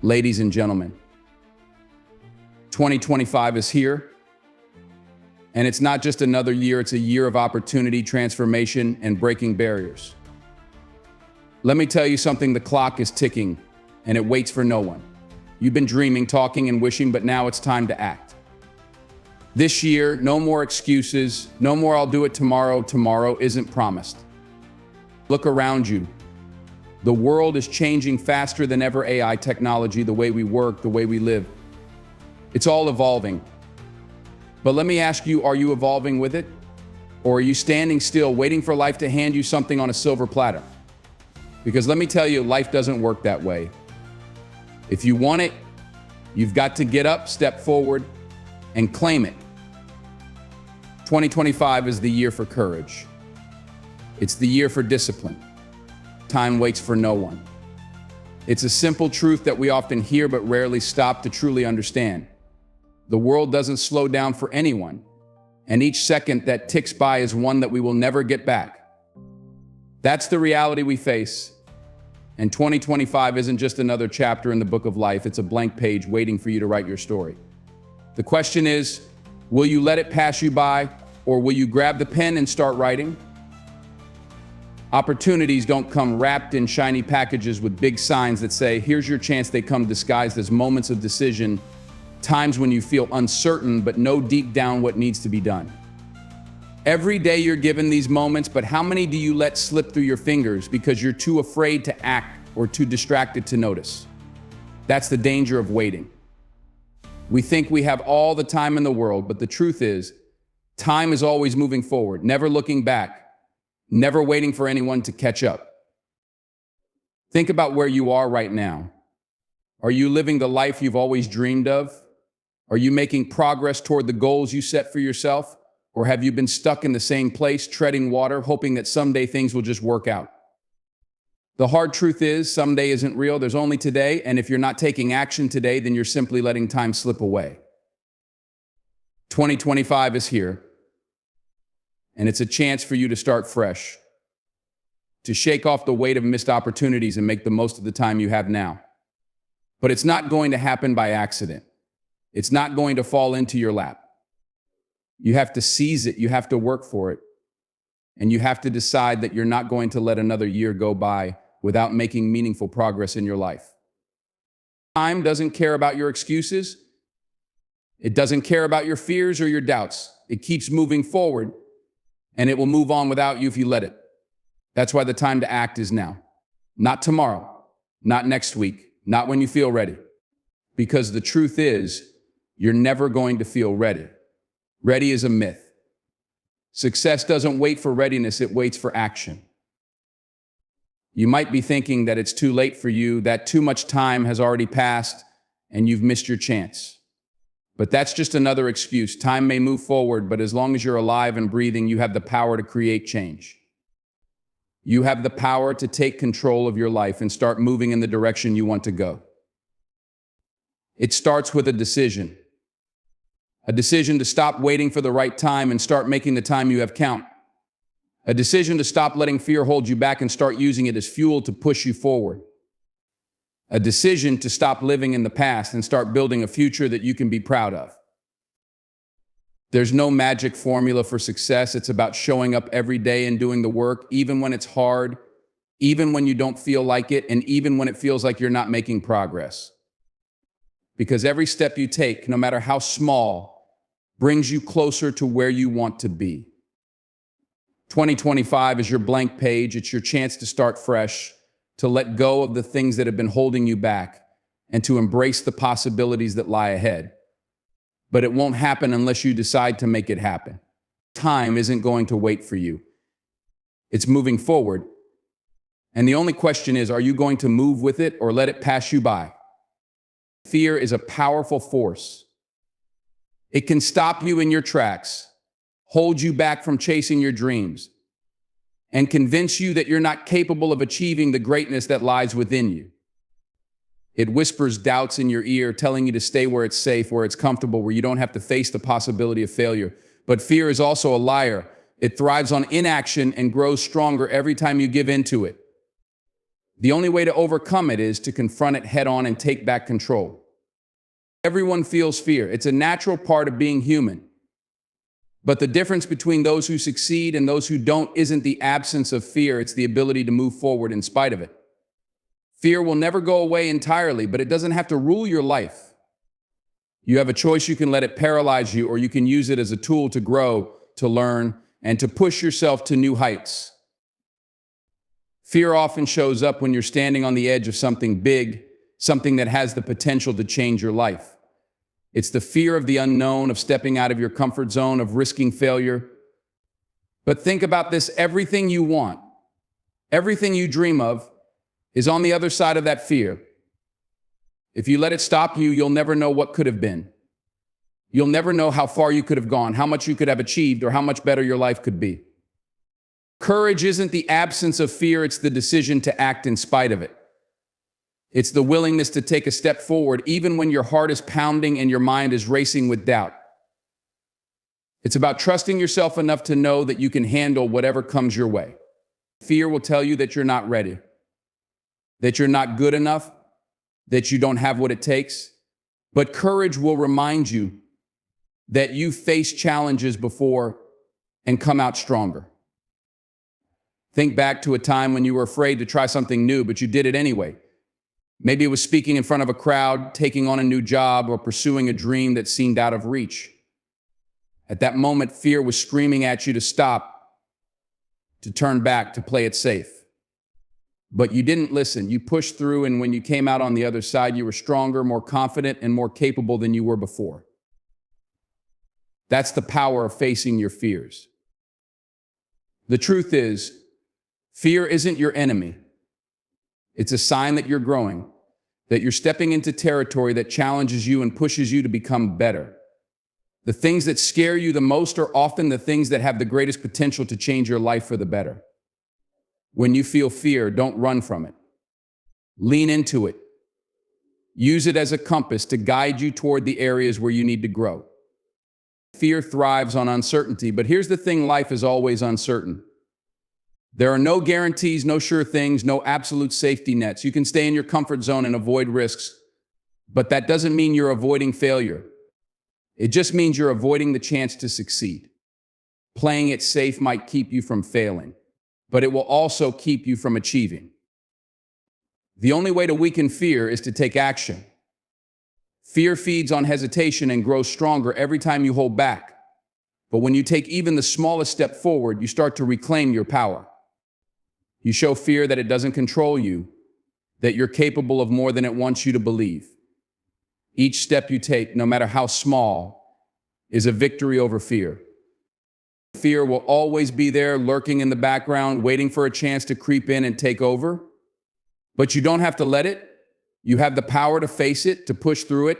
Ladies and gentlemen, 2025 is here, and it's not just another year, it's a year of opportunity, transformation, and breaking barriers. Let me tell you something, the clock is ticking, and it waits for no one. You've been dreaming, talking, and wishing, but now it's time to act. This year, no more excuses, no more I'll do it tomorrow. Tomorrow isn't promised. Look around you. The world is changing faster than ever. AI technology, the way we work, the way we live. It's all evolving. But let me ask you, are you evolving with it? Or are you standing still, waiting for life to hand you something on a silver platter? Because let me tell you, life doesn't work that way. If you want it, you've got to get up, step forward, and claim it. 2025 is the year for courage. It's the year for discipline. Time waits for no one. It's a simple truth that we often hear but rarely stop to truly understand. The world doesn't slow down for anyone, and each second that ticks by is one that we will never get back. That's the reality we face, and 2025 isn't just another chapter in the book of life, it's a blank page waiting for you to write your story. The question is, will you let it pass you by, or will you grab the pen and start writing? Opportunities don't come wrapped in shiny packages with big signs that say, here's your chance. They come disguised as moments of decision, times when you feel uncertain but know deep down what needs to be done. Every day you're given these moments, but how many do you let slip through your fingers because you're too afraid to act or too distracted to notice? That's the danger of waiting. We think we have all the time in the world, but the truth is, time is always moving forward, never looking back. Never waiting for anyone to catch up. Think about where you are right now. Are you living the life you've always dreamed of? Are you making progress toward the goals you set for yourself? Or have you been stuck in the same place, treading water, hoping that someday things will just work out? The hard truth is, someday isn't real, there's only today, and if you're not taking action today, then you're simply letting time slip away. 2025 is here. And it's a chance for you to start fresh, to shake off the weight of missed opportunities and make the most of the time you have now. But it's not going to happen by accident. It's not going to fall into your lap. You have to seize it, you have to work for it, and you have to decide that you're not going to let another year go by without making meaningful progress in your life. Time doesn't care about your excuses. It doesn't care about your fears or your doubts. It keeps moving forward. And it will move on without you if you let it. That's why the time to act is now. Not tomorrow, not next week, not when you feel ready. Because the truth is, you're never going to feel ready. Ready is a myth. Success doesn't wait for readiness, it waits for action. You might be thinking that it's too late for you, that too much time has already passed, and you've missed your chance. But that's just another excuse. Time may move forward, but as long as you're alive and breathing, you have the power to create change. You have the power to take control of your life and start moving in the direction you want to go. It starts with a decision. A decision to stop waiting for the right time and start making the time you have count. A decision to stop letting fear hold you back and start using it as fuel to push you forward. A decision to stop living in the past and start building a future that you can be proud of. There's no magic formula for success. It's about showing up every day and doing the work, even when it's hard, even when you don't feel like it, and even when it feels like you're not making progress. Because every step you take, no matter how small, brings you closer to where you want to be. 2025 is your blank page. It's your chance to start fresh, to let go of the things that have been holding you back, and to embrace the possibilities that lie ahead. But it won't happen unless you decide to make it happen. Time isn't going to wait for you. It's moving forward. And the only question is, are you going to move with it or let it pass you by? Fear is a powerful force. It can stop you in your tracks, hold you back from chasing your dreams, and convince you that you're not capable of achieving the greatness that lies within you. It whispers doubts in your ear, telling you to stay where it's safe, where it's comfortable, where you don't have to face the possibility of failure. But fear is also a liar. It thrives on inaction and grows stronger every time you give in to it. The only way to overcome it is to confront it head on and take back control. Everyone feels fear. It's a natural part of being human. But the difference between those who succeed and those who don't isn't the absence of fear, it's the ability to move forward in spite of it. Fear will never go away entirely, but it doesn't have to rule your life. You have a choice. You can let it paralyze you, or you can use it as a tool to grow, to learn, and to push yourself to new heights. Fear often shows up when you're standing on the edge of something big, something that has the potential to change your life. It's the fear of the unknown, of stepping out of your comfort zone, of risking failure. But think about this: everything you want, everything you dream of, is on the other side of that fear. If you let it stop you, you'll never know what could have been. You'll never know how far you could have gone, how much you could have achieved, or how much better your life could be. Courage isn't the absence of fear, it's the decision to act in spite of it. It's the willingness to take a step forward even when your heart is pounding and your mind is racing with doubt. It's about trusting yourself enough to know that you can handle whatever comes your way. Fear will tell you that you're not ready, that you're not good enough, that you don't have what it takes. But courage will remind you that you faced challenges before and come out stronger. Think back to a time when you were afraid to try something new, but you did it anyway. Maybe it was speaking in front of a crowd, taking on a new job, or pursuing a dream that seemed out of reach. At that moment, fear was screaming at you to stop, to turn back, to play it safe. But you didn't listen. You pushed through, and when you came out on the other side, you were stronger, more confident, and more capable than you were before. That's the power of facing your fears. The truth is, fear isn't your enemy. It's a sign that you're growing, that you're stepping into territory that challenges you and pushes you to become better. The things that scare you the most are often the things that have the greatest potential to change your life for the better. When you feel fear, don't run from it. Lean into it. Use it as a compass to guide you toward the areas where you need to grow. Fear thrives on uncertainty, but here's the thing: life is always uncertain. There are no guarantees, no sure things, no absolute safety nets. You can stay in your comfort zone and avoid risks, but that doesn't mean you're avoiding failure. It just means you're avoiding the chance to succeed. Playing it safe might keep you from failing, but it will also keep you from achieving. The only way to weaken fear is to take action. Fear feeds on hesitation and grows stronger every time you hold back. But when you take even the smallest step forward, you start to reclaim your power. You show fear that it doesn't control you, that you're capable of more than it wants you to believe. Each step you take, no matter how small, is a victory over fear. Fear will always be there, lurking in the background, waiting for a chance to creep in and take over. But you don't have to let it. You have the power to face it, to push through it,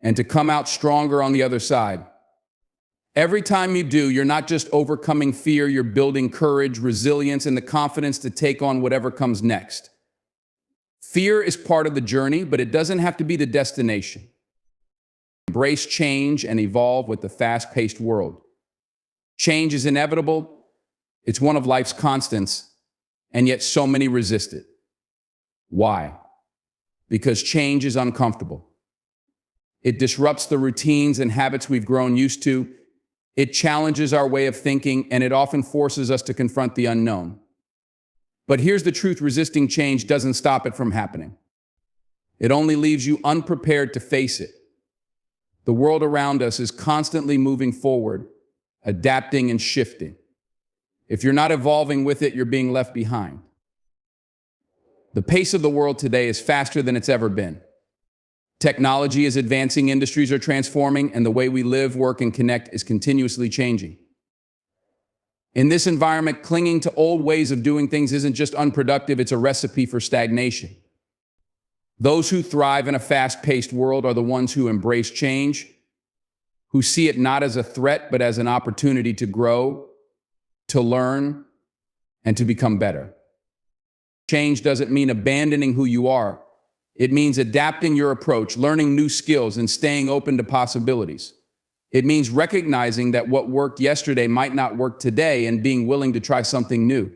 and to come out stronger on the other side. Every time you do, you're not just overcoming fear, you're building courage, resilience, and the confidence to take on whatever comes next. Fear is part of the journey, but it doesn't have to be the destination. Embrace change and evolve with the fast-paced world. Change is inevitable. It's one of life's constants, and yet so many resist it. Why? Because change is uncomfortable. It disrupts the routines and habits we've grown used to. It challenges our way of thinking, and it often forces us to confront the unknown. But here's the truth: resisting change doesn't stop it from happening. It only leaves you unprepared to face it. The world around us is constantly moving forward, adapting and shifting. If you're not evolving with it, you're being left behind. The pace of the world today is faster than it's ever been. Technology is advancing, industries are transforming, and the way we live, work, and connect is continuously changing. In this environment, clinging to old ways of doing things isn't just unproductive, it's a recipe for stagnation. Those who thrive in a fast-paced world are the ones who embrace change, who see it not as a threat, but as an opportunity to grow, to learn, and to become better. Change doesn't mean abandoning who you are. It means adapting your approach, learning new skills, and staying open to possibilities. It means recognizing that what worked yesterday might not work today and being willing to try something new.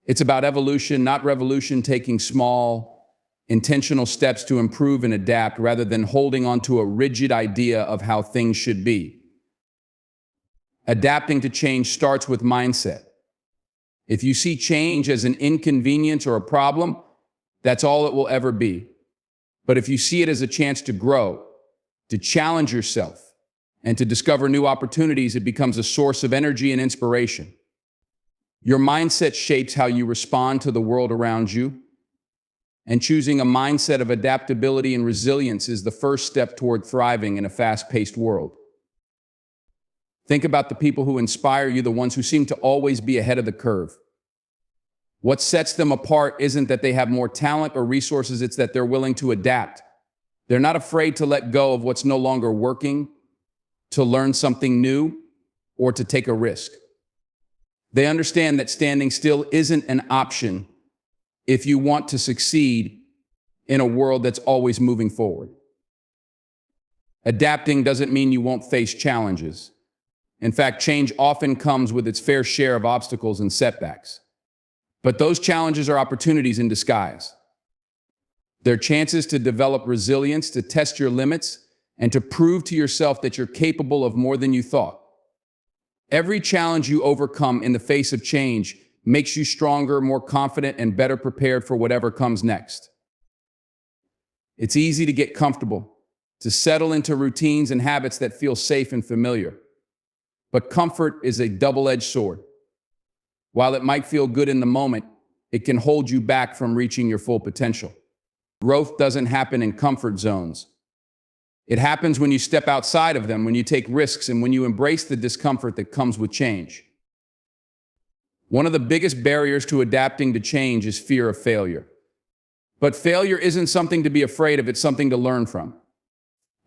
It's about evolution, not revolution, taking small, intentional steps to improve and adapt rather than holding on to a rigid idea of how things should be. Adapting to change starts with mindset. If you see change as an inconvenience or a problem, that's all it will ever be. But if you see it as a chance to grow, to challenge yourself, and to discover new opportunities, it becomes a source of energy and inspiration. Your mindset shapes how you respond to the world around you, and choosing a mindset of adaptability and resilience is the first step toward thriving in a fast-paced world. Think about the people who inspire you, the ones who seem to always be ahead of the curve. What sets them apart isn't that they have more talent or resources, it's that they're willing to adapt. They're not afraid to let go of what's no longer working, to learn something new, or to take a risk. They understand that standing still isn't an option if you want to succeed in a world that's always moving forward. Adapting doesn't mean you won't face challenges. In fact, change often comes with its fair share of obstacles and setbacks. But those challenges are opportunities in disguise. They're chances to develop resilience, to test your limits, and to prove to yourself that you're capable of more than you thought. Every challenge you overcome in the face of change makes you stronger, more confident, and better prepared for whatever comes next. It's easy to get comfortable, to settle into routines and habits that feel safe and familiar. But comfort is a double-edged sword. While it might feel good in the moment, it can hold you back from reaching your full potential. Growth doesn't happen in comfort zones. It happens when you step outside of them, when you take risks, and when you embrace the discomfort that comes with change. One of the biggest barriers to adapting to change is fear of failure. But failure isn't something to be afraid of, it's something to learn from.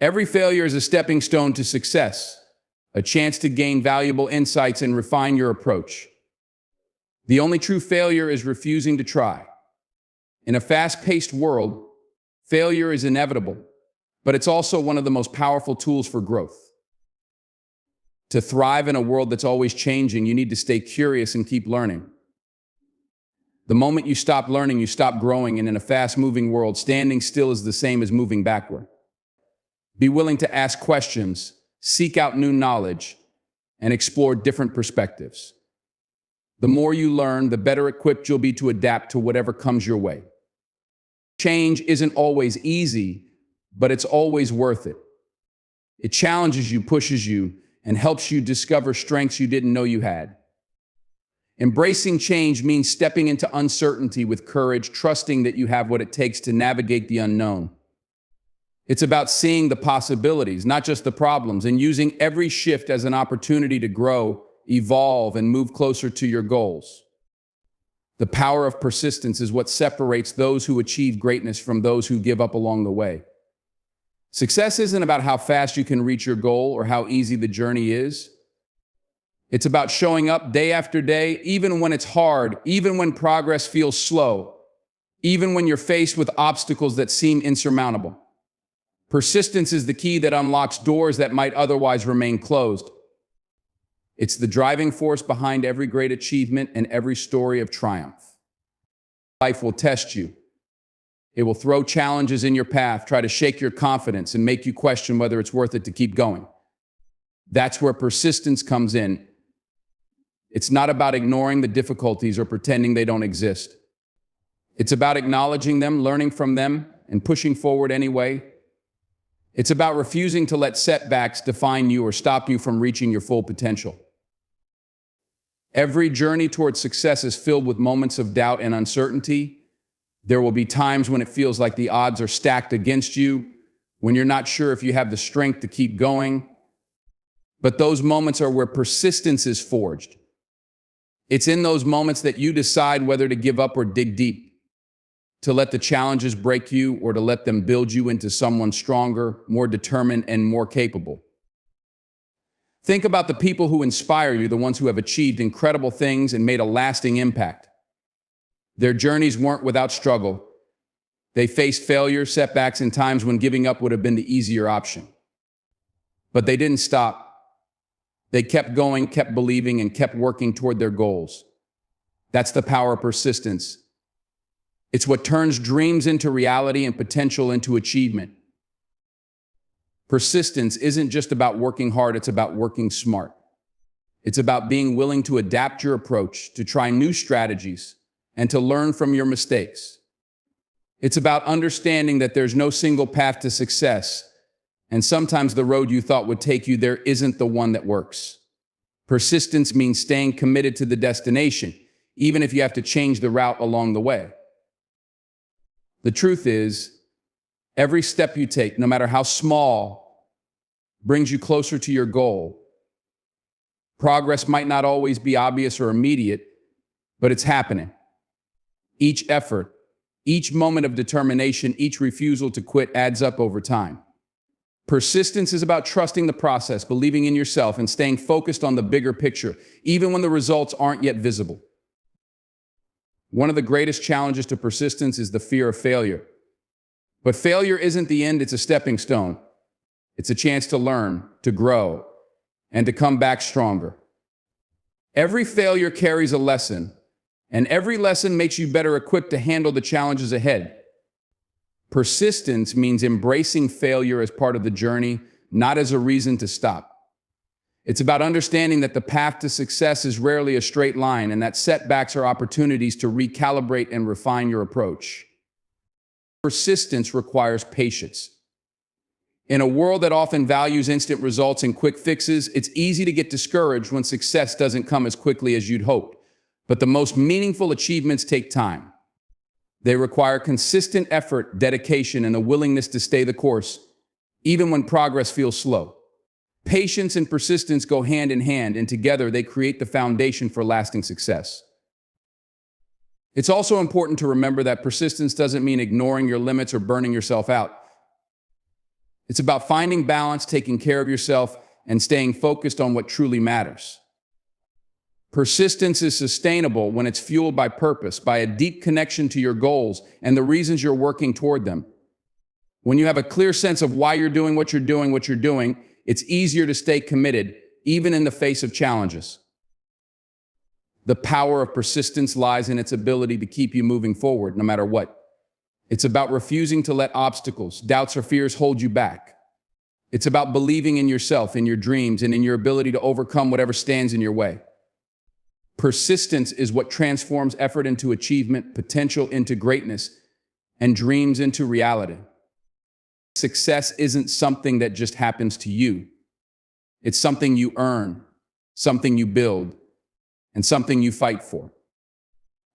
Every failure is a stepping stone to success, a chance to gain valuable insights and refine your approach. The only true failure is refusing to try. In a fast-paced world, failure is inevitable, but it's also one of the most powerful tools for growth. To thrive in a world that's always changing, you need to stay curious and keep learning. The moment you stop learning, you stop growing, and in a fast-moving world, standing still is the same as moving backward. Be willing to ask questions, seek out new knowledge, and explore different perspectives. The more you learn, the better equipped you'll be to adapt to whatever comes your way. Change isn't always easy, but it's always worth it. It challenges you, pushes you, and helps you discover strengths you didn't know you had. Embracing change means stepping into uncertainty with courage, trusting that you have what it takes to navigate the unknown. It's about seeing the possibilities, not just the problems, and using every shift as an opportunity to grow, evolve, and move closer to your goals. The power of persistence is what separates those who achieve greatness from those who give up along the way. Success isn't about how fast you can reach your goal or how easy the journey is. It's about showing up day after day, even when it's hard, even when progress feels slow, even when you're faced with obstacles that seem insurmountable. Persistence is the key that unlocks doors that might otherwise remain closed. It's the driving force behind every great achievement and every story of triumph. Life will test you. It will throw challenges in your path, try to shake your confidence, and make you question whether it's worth it to keep going. That's where persistence comes in. It's not about ignoring the difficulties or pretending they don't exist. It's about acknowledging them, learning from them, and pushing forward anyway. It's about refusing to let setbacks define you or stop you from reaching your full potential. Every journey towards success is filled with moments of doubt and uncertainty. There will be times when it feels like the odds are stacked against you, when you're not sure if you have the strength to keep going. But those moments are where persistence is forged. It's in those moments that you decide whether to give up or dig deep, to let the challenges break you or to let them build you into someone stronger, more determined, and more capable. Think about the people who inspire you, the ones who have achieved incredible things and made a lasting impact. Their journeys weren't without struggle. They faced failure, setbacks, and times when giving up would have been the easier option. But they didn't stop. They kept going, kept believing, and kept working toward their goals. That's the power of persistence. It's what turns dreams into reality and potential into achievement. Persistence isn't just about working hard, it's about working smart. It's about being willing to adapt your approach, to try new strategies, and to learn from your mistakes. It's about understanding that there's no single path to success, and sometimes the road you thought would take you there isn't the one that works. Persistence means staying committed to the destination, even if you have to change the route along the way. The truth is, every step you take, no matter how small, brings you closer to your goal. Progress might not always be obvious or immediate, but it's happening. Each effort, each moment of determination, each refusal to quit adds up over time. Persistence is about trusting the process, believing in yourself, and staying focused on the bigger picture, even when the results aren't yet visible. One of the greatest challenges to persistence is the fear of failure. But failure isn't the end, it's a stepping stone. It's a chance to learn, to grow, and to come back stronger. Every failure carries a lesson, and every lesson makes you better equipped to handle the challenges ahead. Persistence means embracing failure as part of the journey, not as a reason to stop. It's about understanding that the path to success is rarely a straight line, and that setbacks are opportunities to recalibrate and refine your approach. Persistence requires patience. In a world that often values instant results and quick fixes, it's easy to get discouraged when success doesn't come as quickly as you'd hoped. But the most meaningful achievements take time. They require consistent effort, dedication, and a willingness to stay the course, even when progress feels slow. Patience and persistence go hand in hand, and together they create the foundation for lasting success. It's also important to remember that persistence doesn't mean ignoring your limits or burning yourself out. It's about finding balance, taking care of yourself, and staying focused on what truly matters. Persistence is sustainable when it's fueled by purpose, by a deep connection to your goals and the reasons you're working toward them. When you have a clear sense of why you're doing what you're doing, it's easier to stay committed, even in the face of challenges. The power of persistence lies in its ability to keep you moving forward, no matter what. It's about refusing to let obstacles, doubts, or fears hold you back. It's about believing in yourself, in your dreams, and in your ability to overcome whatever stands in your way. Persistence is what transforms effort into achievement, potential into greatness, and dreams into reality. Success isn't something that just happens to you. It's something you earn, something you build, and something you fight for.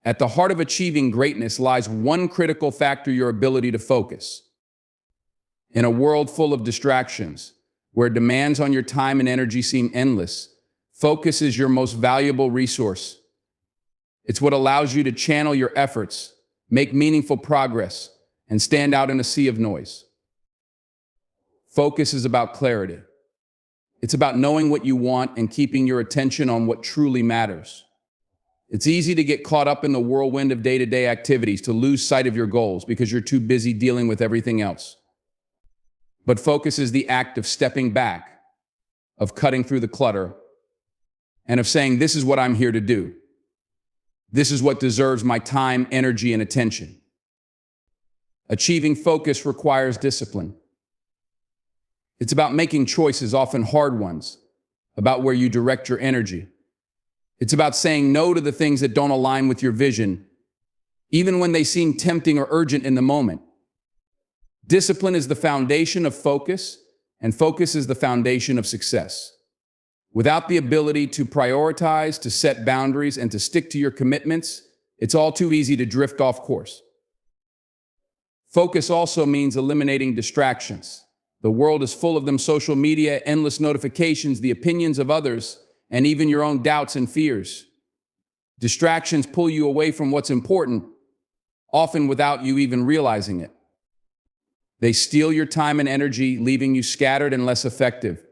At the heart of achieving greatness lies one critical factor: your ability to focus. In a world full of distractions, where demands on your time and energy seem endless, focus is your most valuable resource. It's what allows you to channel your efforts, make meaningful progress, and stand out in a sea of noise. Focus is about clarity. It's about knowing what you want and keeping your attention on what truly matters. It's easy to get caught up in the whirlwind of day-to-day activities, to lose sight of your goals because you're too busy dealing with everything else. But focus is the act of stepping back, of cutting through the clutter, and of saying, this is what I'm here to do. This is what deserves my time, energy, and attention. Achieving focus requires discipline. It's about making choices, often hard ones, about where you direct your energy. It's about saying no to the things that don't align with your vision, even when they seem tempting or urgent in the moment. Discipline is the foundation of focus, and focus is the foundation of success. Without the ability to prioritize, to set boundaries, and to stick to your commitments, it's all too easy to drift off course. Focus also means eliminating distractions. The world is full of them: social media, endless notifications, the opinions of others, and even your own doubts and fears. Distractions pull you away from what's important, often without you even realizing it. They steal your time and energy, leaving you scattered and less effective.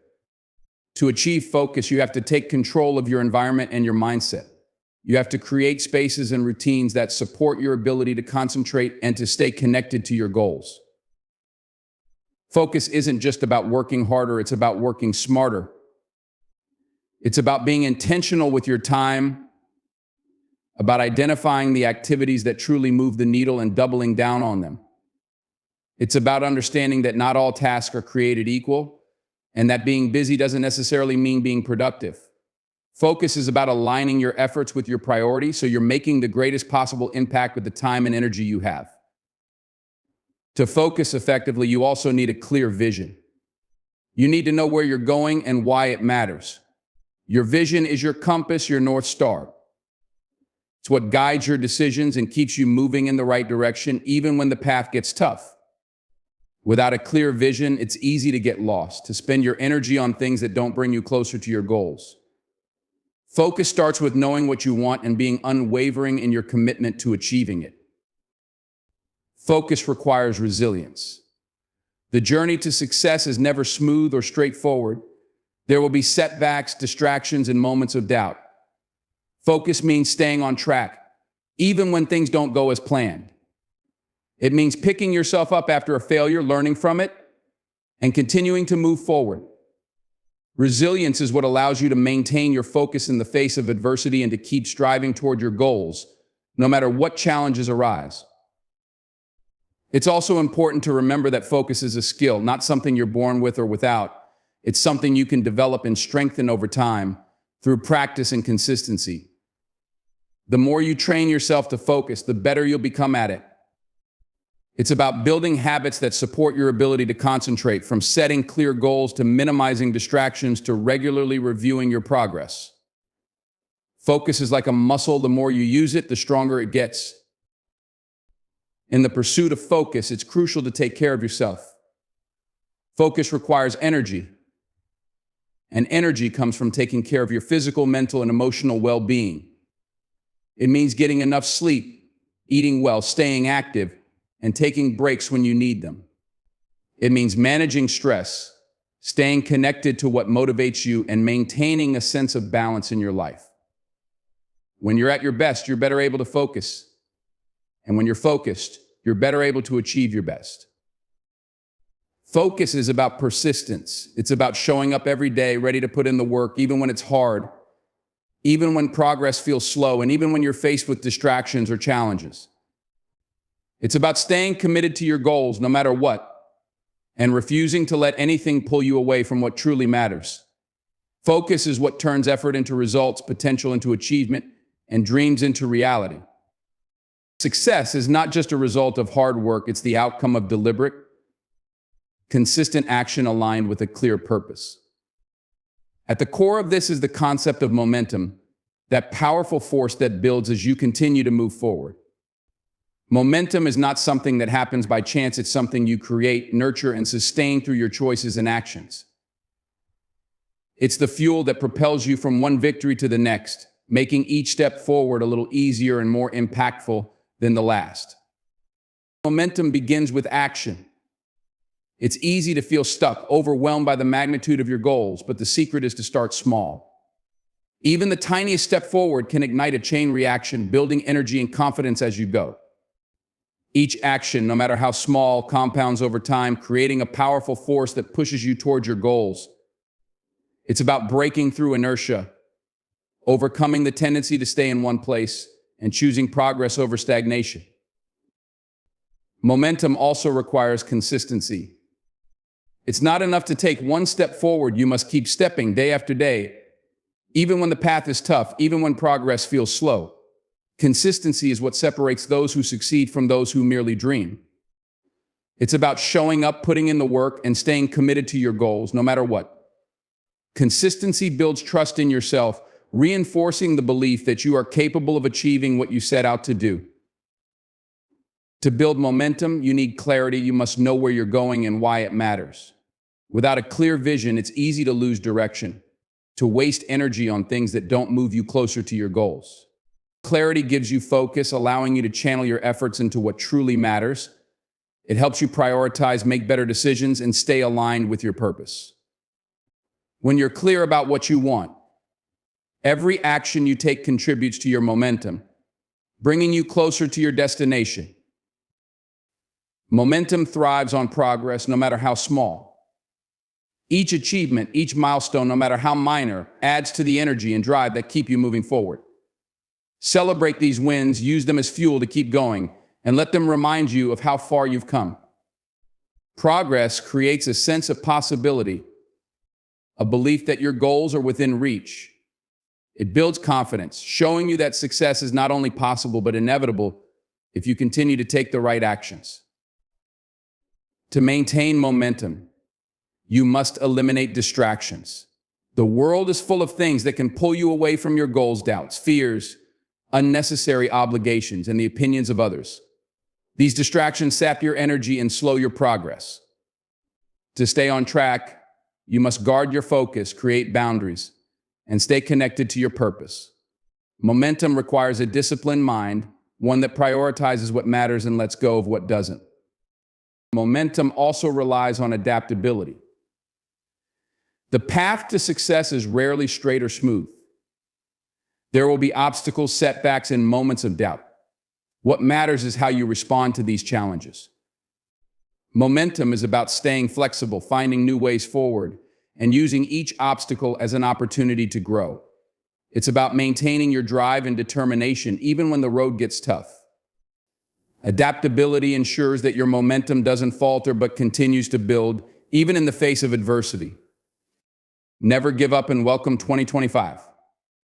To achieve focus, you have to take control of your environment and your mindset. You have to create spaces and routines that support your ability to concentrate and to stay connected to your goals. Focus isn't just about working harder, it's about working smarter. It's about being intentional with your time, about identifying the activities that truly move the needle and doubling down on them. It's about understanding that not all tasks are created equal, and that being busy doesn't necessarily mean being productive. Focus is about aligning your efforts with your priorities so you're making the greatest possible impact with the time and energy you have. To focus effectively, you also need a clear vision. You need to know where you're going and why it matters. Your vision is your compass, your North Star. It's what guides your decisions and keeps you moving in the right direction, even when the path gets tough. Without a clear vision, it's easy to get lost, to spend your energy on things that don't bring you closer to your goals. Focus starts with knowing what you want and being unwavering in your commitment to achieving it. Focus requires resilience. The journey to success is never smooth or straightforward. There will be setbacks, distractions, and moments of doubt. Focus means staying on track, even when things don't go as planned. It means picking yourself up after a failure, learning from it, and continuing to move forward. Resilience is what allows you to maintain your focus in the face of adversity and to keep striving toward your goals, no matter what challenges arise. It's also important to remember that focus is a skill, not something you're born with or without. It's something you can develop and strengthen over time through practice and consistency. The more you train yourself to focus, the better you'll become at it. It's about building habits that support your ability to concentrate, from setting clear goals to minimizing distractions to regularly reviewing your progress. Focus is like a muscle. The more you use it, the stronger it gets. In the pursuit of focus, it's crucial to take care of yourself. Focus requires energy, and energy comes from taking care of your physical, mental, and emotional well-being. It means getting enough sleep, eating well, staying active, and taking breaks when you need them. It means managing stress, staying connected to what motivates you, and maintaining a sense of balance in your life. When you're at your best, you're better able to focus. And when you're focused, you're better able to achieve your best. Focus is about persistence. It's about showing up every day, ready to put in the work, even when it's hard, even when progress feels slow, and even when you're faced with distractions or challenges. It's about staying committed to your goals no matter what, and refusing to let anything pull you away from what truly matters. Focus is what turns effort into results, potential into achievement, and dreams into reality. Success is not just a result of hard work, it's the outcome of deliberate, consistent action aligned with a clear purpose. At the core of this is the concept of momentum, that powerful force that builds as you continue to move forward. Momentum is not something that happens by chance. It's something you create, nurture, and sustain through your choices and actions. It's the fuel that propels you from one victory to the next, making each step forward a little easier and more impactful than the last. Momentum begins with action. It's easy to feel stuck, overwhelmed by the magnitude of your goals, but the secret is to start small. Even the tiniest step forward can ignite a chain reaction, building energy and confidence as you go. Each action, no matter how small, compounds over time, creating a powerful force that pushes you towards your goals. It's about breaking through inertia, overcoming the tendency to stay in one place, and choosing progress over stagnation. Momentum also requires consistency. It's not enough to take one step forward. You must keep stepping day after day, even when the path is tough, even when progress feels slow. Consistency is what separates those who succeed from those who merely dream. It's about showing up, putting in the work, and staying committed to your goals, no matter what. Consistency builds trust in yourself, reinforcing the belief that you are capable of achieving what you set out to do. To build momentum, you need clarity. You must know where you're going and why it matters. Without a clear vision, it's easy to lose direction, to waste energy on things that don't move you closer to your goals. Clarity gives you focus, allowing you to channel your efforts into what truly matters. It helps you prioritize, make better decisions, and stay aligned with your purpose. When you're clear about what you want, every action you take contributes to your momentum, bringing you closer to your destination. Momentum thrives on progress, no matter how small. Each achievement, each milestone, no matter how minor, adds to the energy and drive that keep you moving forward. Celebrate these wins, use them as fuel to keep going, and let them remind you of how far you've come. Progress creates a sense of possibility, a belief that your goals are within reach. It builds confidence, showing you that success is not only possible but inevitable if you continue to take the right actions. To maintain momentum, you must eliminate distractions. The world is full of things that can pull you away from your goals, doubts, fears, unnecessary obligations, and the opinions of others. These distractions sap your energy and slow your progress. To stay on track, you must guard your focus, create boundaries, and stay connected to your purpose. Momentum requires a disciplined mind, one that prioritizes what matters and lets go of what doesn't. Momentum also relies on adaptability. The path to success is rarely straight or smooth. There will be obstacles, setbacks, and moments of doubt. What matters is how you respond to these challenges. Momentum is about staying flexible, finding new ways forward, and using each obstacle as an opportunity to grow. It's about maintaining your drive and determination even when the road gets tough. Adaptability ensures that your momentum doesn't falter but continues to build, even in the face of adversity. Never give up and welcome 2025.